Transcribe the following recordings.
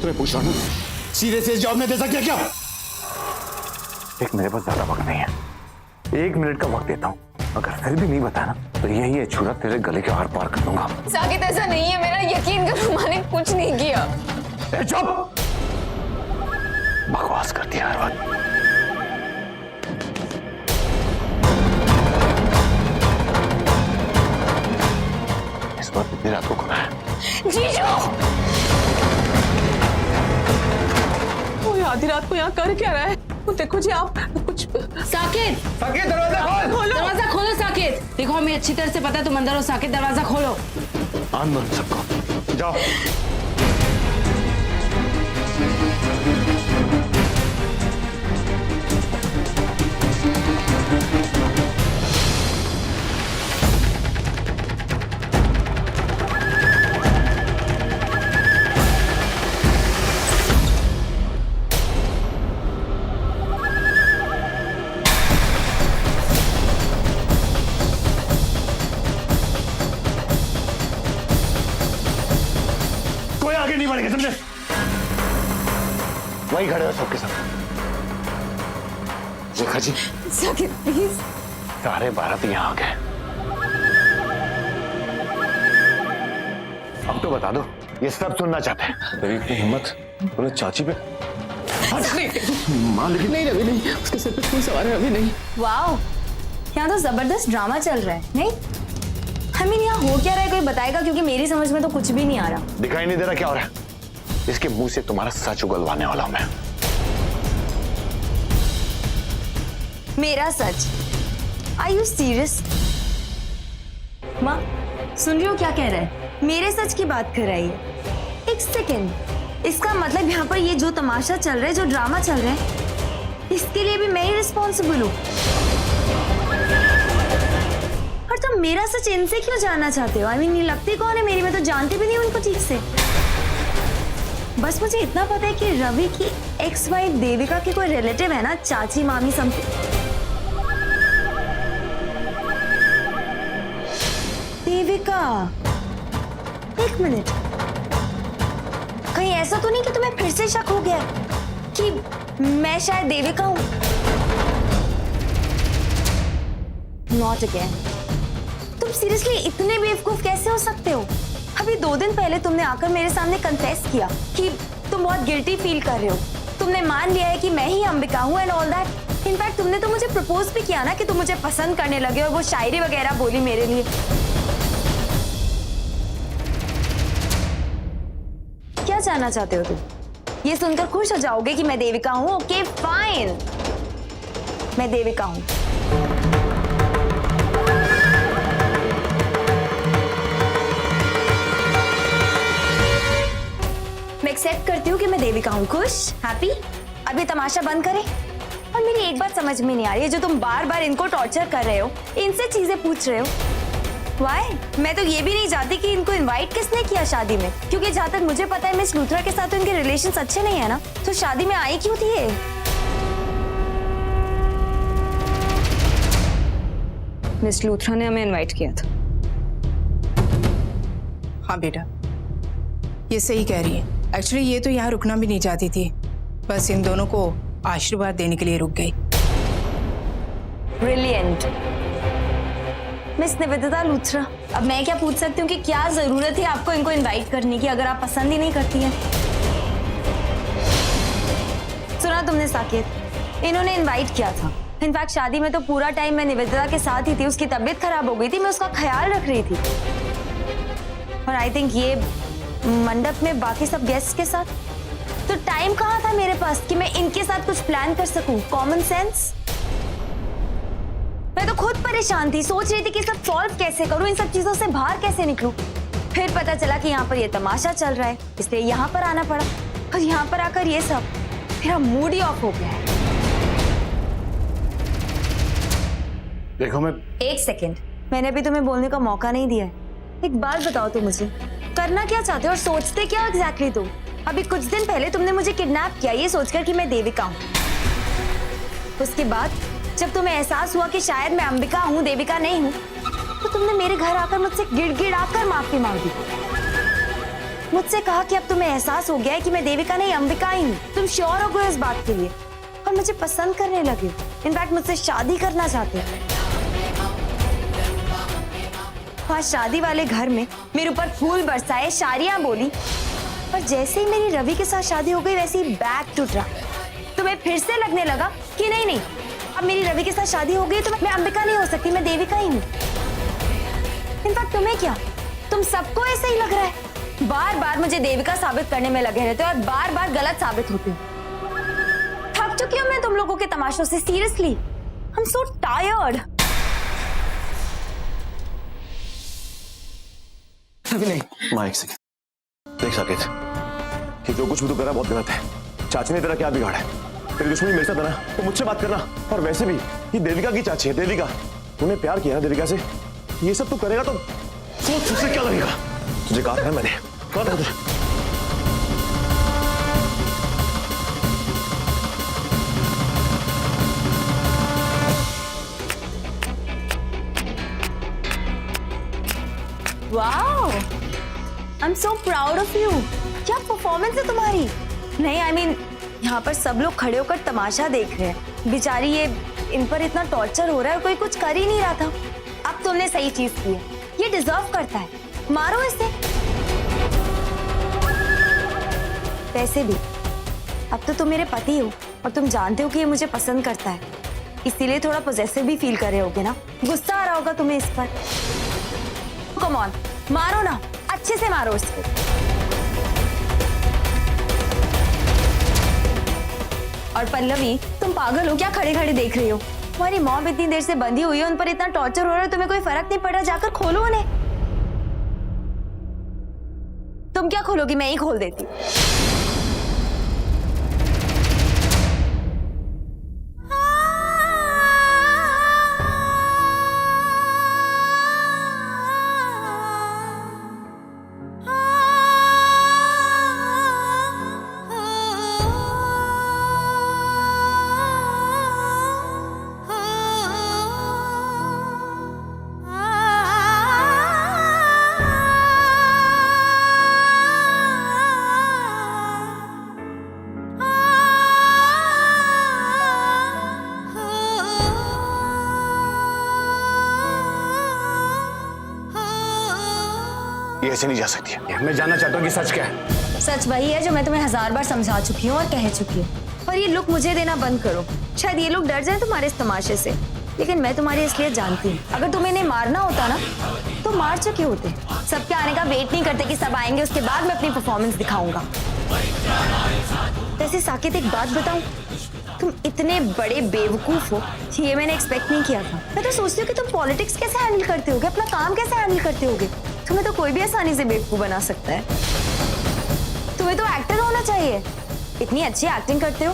तुम्हें पूछ रहा हूँ, सीधे से जवाब नहीं दे सकते क्या? देख, मेरे पास ज्यादा वक्त नहीं है, 1 मिनट का वक्त देता हूँ। अगर फिर भी नहीं बताया ना तो यही है छुरा तेरे गले के आर पार कर दूंगा। साकिब ऐसा नहीं है, मेरा यकीन करो, मैंने कुछ नहीं किया। चुप! बकवास करती है हर बात। इस बार इतनी रात को कौन है? जीजू! वो आधी रात को यहाँ कर क्या रहा है? वो देखो जी, आप कुछ साकिब, साकिब दरवाजा खोल! दरवाजा खोलो साकिब। देखो हमें अच्छी तरह से पता है तुम अंदर हो। साकिब दरवाजा खोलो। आंदोलन सबको जाओ। कोई आगे नहीं बढ़ेगा, समझे? वही खड़े हो सबके सब। रेखा जी, साकिब प्लीज। सारे भारत यहाँ आ गए। अब तो बता दो, ये सब सुनना चाहते हैं। रवि की हिम्मत, बोले चाची पे। माँ लेकिन नहीं रवि नहीं, उसके सिर पे कोई सवार है अभी नहीं। वाओ, यहाँ तो जबरदस्त ड्रामा चल रहा है, नहीं? यहाँ हो क्या रहा है कोई बताएगा, क्योंकि मेरी समझ में तो कुछ भी नहीं आ रहा। दिखाई नहीं दे रहा क्या हो रहा है? इसके मुंह से तुम्हारा सच उगलवाने वाला हूं मैं। मेरा सच? Are you serious? माँ सुन रही हो क्या कह रहा है? मेरे सच की बात कर रही है। 1 सेकेंड, इसका मतलब यहाँ पर ये जो तमाशा चल रहा है, जो ड्रामा चल रहा है, इसके लिए भी मैं ही रिस्पॉन्सिबल हूँ। और तुम मेरा सच इनसे क्यों जानना चाहते हो? ये लगती कौन है मेरी? मैं तो जानती भी नहीं उनको ठीक से। बस मुझे इतना पता है कि रवि की एक्स वाइफ देविका की कोई रिलेटिव है ना, चाची मामी समथिंग। देविका, 1 मिनट, कहीं ऐसा तो नहीं कि तुम्हें फिर से शक हो गया कि मैं शायद देविका हूं? Not again. तुम सीरियसली इतने बेवकूफ कैसे हो सकते हो? अभी 2 दिन पहले तुमने आकर मेरे सामने कन्फेस किया कि तुम बहुत गिल्टी फील कर रहे हो। तुमने मान लिया है कि मैं ही अंबिका हूँ एंड ऑल दैट। इनफैक्ट तुमने तो मुझे प्रपोज भी किया ना कि तुम मुझे पसंद करने लगे और वो शायरी वगैरह बोली मेरे लिए। क्या जानना चाहते हो तुम? ये सुनकर खुश हो जाओगे कि मैं देविका हूँ? ओके फाइन, मैं देविका हूँ। मैं एक्सेप्ट करती हूँ कि मैं देविका हूँ। खुश, हैप्पी? अभी तमाशा बंद करें। और मेरी एक बात समझ में नहीं आ रही है, जो तुम बार बार इनको टॉर्चर कर रहे हो, इनसे चीजें पूछ रहे हो, व्हाई? मैं तो ये भी नहीं जानती कि इनको इनवाइट किसने किया शादी में, क्योंकि जहाँ तक मुझे पता है मिस लूथरा के साथ तो इनके रिलेशंस अच्छे नहीं है ना, तो शादी में आई क्यों थी ये? मिस लूथरा ने हमें इनवाइट किया था। हाँ बेटा, ये सही कह रही है। एक्चुअली ये तो यहाँ रुकना भी नहीं चाहती थी, बस इन दोनों को आशीर्वाद देने के लिए रुक गई। Brilliant miss Nivedita Luthra. अब मैं क्या पूछ सकती हूँ कि क्या जरूरत है आपको इनको इनवाइट करने की, अगर आप पसंद ही नहीं करती हैं? सुना तुमने साकेत, इन्होंने इनवाइट किया था। इनफैक्ट शादी में तो पूरा टाइम मैं निवेदिता के साथ ही थी। उसकी तबीयत खराब हो गई थी, मैं उसका ख्याल रख रही थी। और आई थिंक ये मंडप में बाकी सब गेस्ट के साथ, तो टाइम कहाँ था मेरे पास कि मैं इनके साथ कुछ प्लान कर सकूं? Common sense. मैं तो खुद परेशान थी, सोच रही थी कि सब सॉल्व कैसे करूं, इन सब चीजों से बाहर कैसे निकलूं। फिर पता चला कि यहाँ पर ये तमाशा चल रहा है, इसलिए यहाँ पर आना पड़ा। और यहाँ पर आकर ये सब, मेरा मूड ही ऑफ हो गया है। देखो मैं 1 सेकेंड, मैंने अभी तुम्हें बोलने का मौका नहीं दिया है। एक बात बताओ तुम मुझे, करना क्या चाहते हो और सोचते क्या एग्जैक्टली तुम? अभी कुछ दिन पहले तुमने मुझे किडनैप किया ये सोचकर कि मैं देविका हूँ। उसके बाद जब तुम्हें एहसास हुआ कि शायद मैं अंबिका हूँ, देविका नहीं हूँ, तो तुमने मेरे घर आकर मुझसे गिड़गिड़ाकर माफी मांगी। मुझसे कहा कि अब तुम्हें एहसास हो गया है कि मैं देविका नहीं अंबिका ही हूँ। तुम श्योर हो गए इस बात के लिए और मुझे पसंद करने लगे। इनफैक्ट मुझसे शादी करना चाहते हो। वहाँ शादी वाले घर में मेरे ऊपर फूल बरसाए, शायरियां बोली, और जैसे ही मेरी रवि के साथ शादी हो गई वैसे ही बैक टू ट्रैक। तुम्हें फिर से लगने लगा कि नहीं, अब मेरी रवि के साथ शादी हो गई तो मैं अंबिका नहीं हो सकती, मैं देविका ही हूँ। इनफैक्ट तुम्हें क्या, तुम सबको ऐसे ही लग रहा है। बार बार मुझे देविका साबित करने में लगे रहते हो और बार बार गलत साबित होते हो। थक चुकी हूँ मैं तुम लोगों के तमाशों से, seriously I am so tired. अभी नहीं। माँ एक सेकंड देख साकेत, ये जो कुछ भी तू करा बहुत गलत है। चाची ने तेरा क्या बिगाड़ा है? तेरी दुश्मनी मेरे साथ है ना, तो मुझसे बात करना। और वैसे भी ये देविका की चाची है, देविका। तूने प्यार किया ना देविका से, ये सब तू करेगा तो सोच तुझसे क्या लगेगा। तुझे कहा था मैंने, कहा था तुझे। Wow, I am so proud of you. क्या परफॉर्मेंस है तुम्हारी। नहीं आई मीन यहाँ पर सब लोग खड़े होकर तमाशा देख रहे हैं। बेचारी ये, इन पर इतना टॉर्चर हो रहा है और कोई कुछ कर ही नहीं रहा था। अब तुमने सही चीज की है, ये डिजर्व करता है, मारो इसे। वैसे भी अब तो तुम मेरे पति हो और तुम जानते हो कि ये मुझे पसंद करता है, इसीलिए थोड़ा पॉजेसिव भी फील कर रहे होगे ना। गुस्सा आ रहा होगा तुम्हें इस पर। कम ऑन, मारो ना, अच्छे से मारो इसको। और पल्लवी, तुम पागल हो क्या, खड़े खड़े देख रही हो? तुम्हारी मॉम इतनी देर से बंधी हुई है, उन पर इतना टॉर्चर हो रहा है, तुम्हें कोई फर्क नहीं पड़ रहा? जाकर खोलो उन्हें। तुम क्या खोलोगी, मैं ही खोल देती। ये ऐसे नहीं जा सकती है। मैं जानना चाहता हूँ कि सच क्या है। सच वही है जो मैं तुम्हें 1000 बार समझा चुकी हूँ और कह चुकी हूँ। पर ये लुक मुझे देना बंद करो। शायद ये लोग डर जाए तुम्हारे इस तमाशे से, लेकिन मैं तुम्हारी असलियत जानती हूँ। अगर तुम्हें इन्हें मारना होता ना तो मार चुके होते। सबके आने का वेट नहीं करते कि सब आएंगे उसके बाद मैं अपनी परफॉर्मेंस दिखाऊंगा। वैसे साकेत, एक बात बताऊं, तुम इतने बड़े बेवकूफ हो ये मैंने एक्सपेक्ट नहीं किया था। मैं तो सोचती हूँ कि तुम पॉलिटिक्स कैसे हैंडल करते होगे, अपना काम कैसे हैंडल करते होगे। तुम्हें तो कोई भी आसानी से बेवकूफ बना सकता है। तुम्हें तो एक्टर होना चाहिए, इतनी अच्छी एक्टिंग करते हो।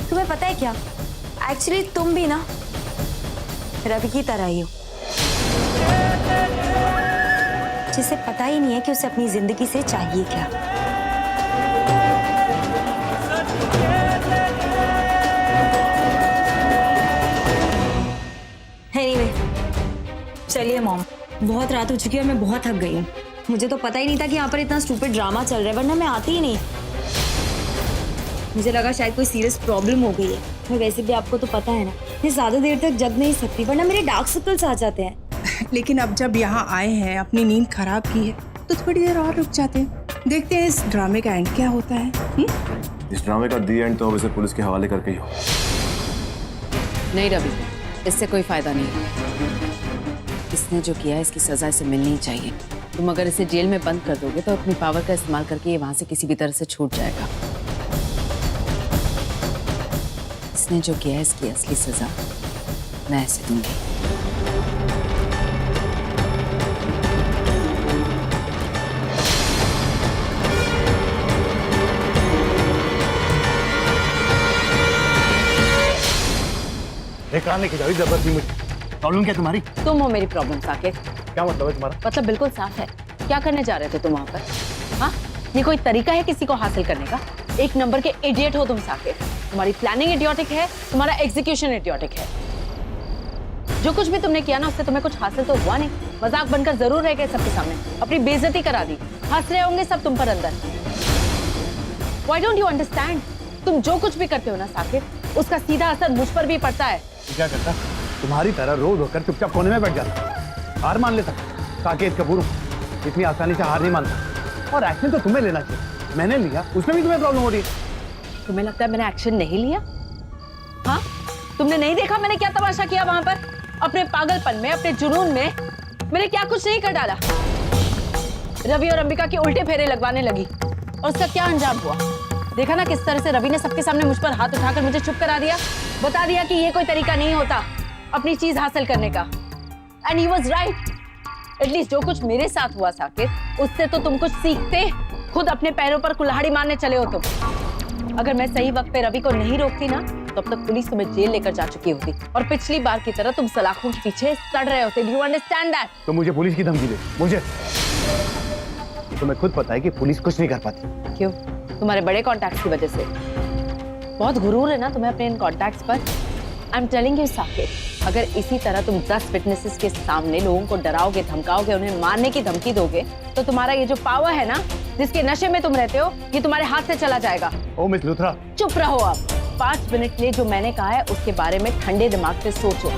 तुम्हें पता है क्या, एक्चुअली तुम भी ना रवि की तरह ही हो, जिसे पता ही नहीं है कि उसे अपनी जिंदगी से चाहिए क्या। Anyway, चलिए मॉम, बहुत रात हो चुकी है और मैं बहुत थक गई हूँ। मुझे तो पता ही नहीं था कि यहाँ पर इतना स्टूपिड ड्रामा चल रहा है, वरना मैं आती ही नहीं। मुझे लगा शायद कोई सीरियस प्रॉब्लम हो गई है। और वैसे भी आपको तो पता है ना, मैं ज्यादा देर तक जग नहीं सकती, वरना मेरे डार्क सर्कल्स आ जाते हैं। लेकिन अब जब यहाँ आए हैं, अपनी नींद खराब की है, तो थोड़ी देर और रुक जाते हैं, देखते हैं इस ड्रामे का एंड क्या होता है। इस ड्रामे का दी एंड तो अब इसे पुलिस के हवाले करके ही हो। नहीं रवि, इससे कोई फायदा नहीं। इसने जो किया है इसकी सजा इसे मिलनी ही चाहिए। तुम अगर इसे जेल में बंद कर दोगे तो अपनी पावर का इस्तेमाल करके ये वहां से किसी भी तरह से छूट जाएगा। इसने जो किया है इसकी असली सजा मैं इसे दूंगी। कहाँ लेके जाओ, जबरदस्ती मुझे। प्रॉब्लम क्या तुम्हारी? तुम हो मेरी प्रॉब्लम साकेत। क्या मतलब है तुम्हारा? मतलब बिल्कुल साफ है। क्या करने जा रहे थे तुम वहां पर? हाँ, ये कोई तरीका है किसी को हासिल करने का? एक नंबर के इडियट हो तुम साकेत। तुम्हारी प्लानिंग इडियोटिक है, तुम्हारा एग्जीक्यूशन इडियोटिक है। जो कुछ भी तुमने किया ना उससे तुम्हें कुछ हासिल तो हुआ नहीं, मजाक बनकर जरूर रह गए सबके सामने, अपनी बेइज्जती करा दी। हंस रहे होंगे सब तुम पर अंदर। Why don't you understand? तुम जो कुछ भी करते हो ना साकिब, उसका सीधा असर मुझ पर भी पड़ता है। क्या करता? तुम्हारी तरह रोज होकर चुपचाप कोने में बैठ जाता, हार मान लेता। साकेत कपूर हूं, इतनी आसानी से हार नहीं मानता। और एक्शन तो तुम्हें लेना चाहिए, मैंने लिया, उसमें भी तुम्हें प्रॉब्लम हो रही है। तुम्हें लगता है मैंने एक्शन नहीं लिया? हाँ, तुमने नहीं देखा मैंने क्या तमाशा किया वहां पर? अपने पागलपन में, अपने जुनून में मैंने क्या कुछ नहीं कर डाला। रवि और अंबिका के उल्टे फेरे लगवाने लगी और उसका क्या अंजाम हुआ? देखा ना किस तरह से रवि ने सबके सामने मुझ पर हाथ उठाकर मुझे चुप करा दिया, बता दिया कि ये कोई तरीका नहीं होता अपनी चीज हासिल करने का। And he was right. At least जो कुछ मेरे साथ हुआ साकिब, उससे तो तुम कुछ सीखते, खुद अपने पैरों पर कुल्हाड़ी मारने चले हो तुम। अगर मैं सही वक्त पे रवि को नहीं रोकती ना, तो अब तक पुलिस तुम्हें जेल लेकर जा चुकी होती और पिछली बार की तरह तुम सलाखों के पीछे सड़ रहे होते। You understand that? तो मुझे पुलिस की धमकी दे, मुझे तुम्हें खुद पता है कि पुलिस कुछ नहीं कर पाती। क्यों? तुम्हारे बड़े कॉन्टैक्ट्स की वजह से। बहुत गुरूर है ना तुम्हें अपने इन कॉन्टैक्ट्स पर। I am telling you Saqib, अगर इसी तरह तुम 10 विटनेसेस के सामने लोगों को डराओगे, धमकाओगे, उन्हें मारने की धमकी दोगे, तो तुम्हारा ये जो पावर है ना, जिसके नशे में तुम रहते हो, ये तुम्हारे हाथ से चला जाएगा। ओ मिस लुथरा, चुप रहो आप। 5 मिनट के लिए जो मैंने कहा है उसके बारे में ठंडे दिमाग से सोचो।